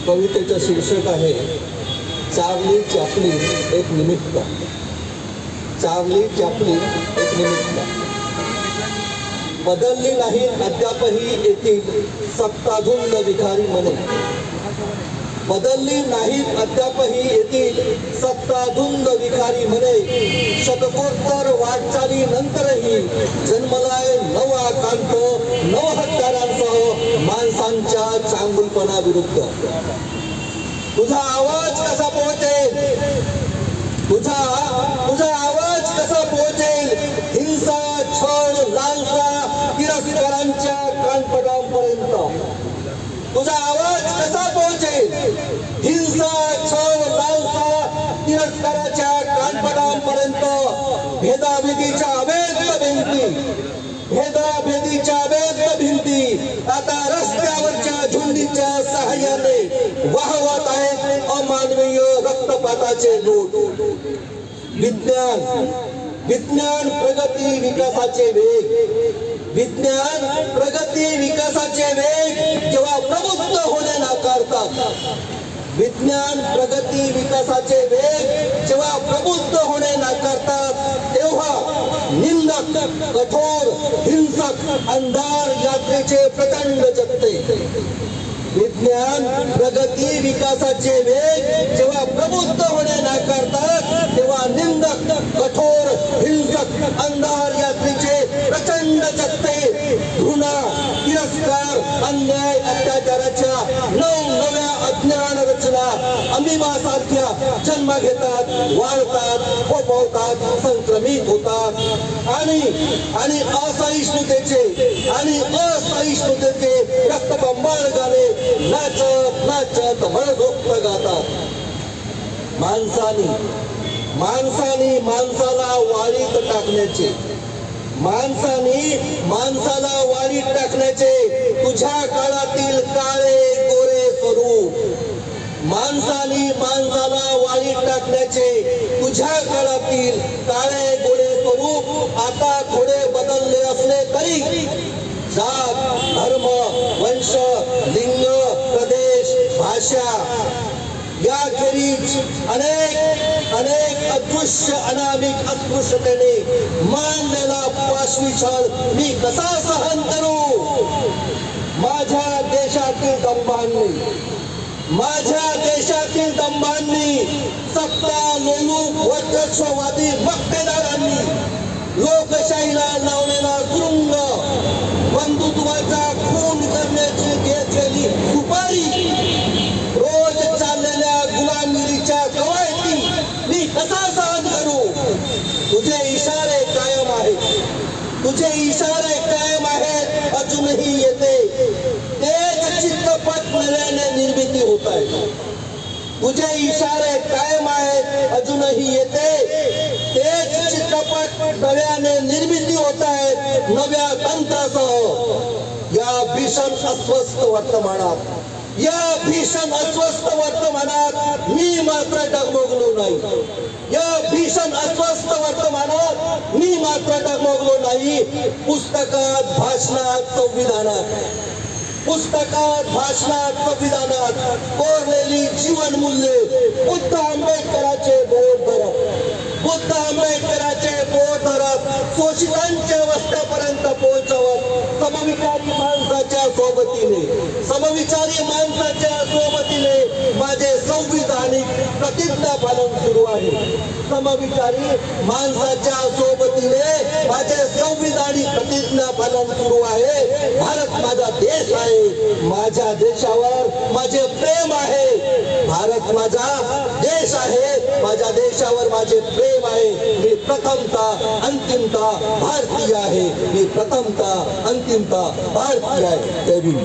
कवितेचं शीर्षक आहे Charlie Chaplin एक निमित्त. चार्ली चॅप्लिन एक निमित्त. बदलली नाही अद्यापही येथील सत्ताधुंद विखारी मने. बदलली नाही अद्यापही येथील सत्ताधुंद विखारी मने. शतकोत्तर वाटचाली नंतरही जन्मलाय नवा कांत नव हत्यारांसह माणसांच्या चांगुलपणा विरुद्ध. तुझा आवाज कसा पोहोचेल, तुझा आवाज कसा पोहोचेल हिंसा छळ लालसा तिरस्कारांच्या कानपटांपर्यंत. तुझा आवाज कसा पोहोचेल हिंसा छळ लालसा तिरस्काराच्या कानपटांपर्यंत. भेदाभेदीच्या अभेद्य भिंती, भेदाभेदीच्या अभेद्य भिंती आता रस्त्यावरच्या झुंडीच्या सहाय्याने वाहवत आहेत अमानवीय रक्तपाताचे लूट. विज्ञान प्रगती विकासाचे वेग, विज्ञान प्रगती विकासाचे वेग जेव्हा प्रबुद्ध होणे नाकारतात, विज्ञान प्रगती विकासाचे वेग जेव्हा प्रबुद्ध होणे नाकारतात तेव्हा निंदक कठोर हिंसक अंधार यात्रेचे प्रचंड जगते. विज्ञान प्रगती विकासाचे वेग जेव्हा प्रबुद्ध होणे नाकारतात तेव्हा निंदक कठोर हिंसक अंधार यात्रेचे प्रचंड जगते. घृणा तिरस्कार अन्याय अत्याचाराच्या नवनव्या अज्ञान रचना अमिमासारख्या जन्म घेतात, वाढतात, फोफवतात, संक्रमित होतात आणि असहिष्णुतेचे रक्तबंबाळ गाणे नाचत मनसोक्त गातात. माणसाने माणसाला वाळीत टाकण्याचे, माणसाला वाळीत टाकण्याचे तुझ्या काळातील काळे गोरे स्वरूप. माणसाने माणसाला वाळीत टाकण्याचे तुझ्या काळातील काळे गोरे स्वरूप आता थोडे बदलले असले तरी जात धर्म वंश लिंग प्रदेश भाषा याखेरीज अनेक अदृश्य अनामिक अस्पृश्यतेने मानलेला पाशवी छळ मी कसा सहन करू. माझ्या देशातील दंभांनी सत्ता लोलूप वर्चस्ववादी मक्तेदारांनी लोकशाहीला लावलेला सुरुंग बंधुत्वाचा खून करण्याची घेतलेली सुपारी रोज चाललेल्या गुलामगिरीच्या कवायती मी कसा सहन करू. तुझे इशारे कायम आहेत अजूनही येते तेच चित्रपट नव्याने निर्मिती होत आहे. तुझे इशारे कायम आहेत अजूनही येते तेच चित्रपट नव्याने निर्मिती होत आहेत नव्या तंत्रासह. या भीषण अस्वस्थ वर्तमानात मी मात्र डगमगलो नाही. या भीषण अस्वस्थ वर्तमानात मी मात्र डगमगलो नाही. पुस्तकात भाषणात कोरलेली जीवन मूल्ये बुद्ध आंबेडकराचे बोट धरत शोषितांच्या वस्त्यापर्यंत पोहोचवत समविचारी माणसाच्या सोबतीने माझे संविधानिक प्रतिज्ञा पालन सुरू आहे. समविचारी माणसाच्या सोबतीने माझे संविधानिक प्रतिज्ञा पालन सुरू आहे. भारत माझा देश आहे, माझ्या देशावर माझे प्रेम आहे. भारत माझा देश आहे, माझ्या देशावर माझे प्रेम आहे. मी प्रथमतः अंतिमतः भारतीय आहे. जय भीम.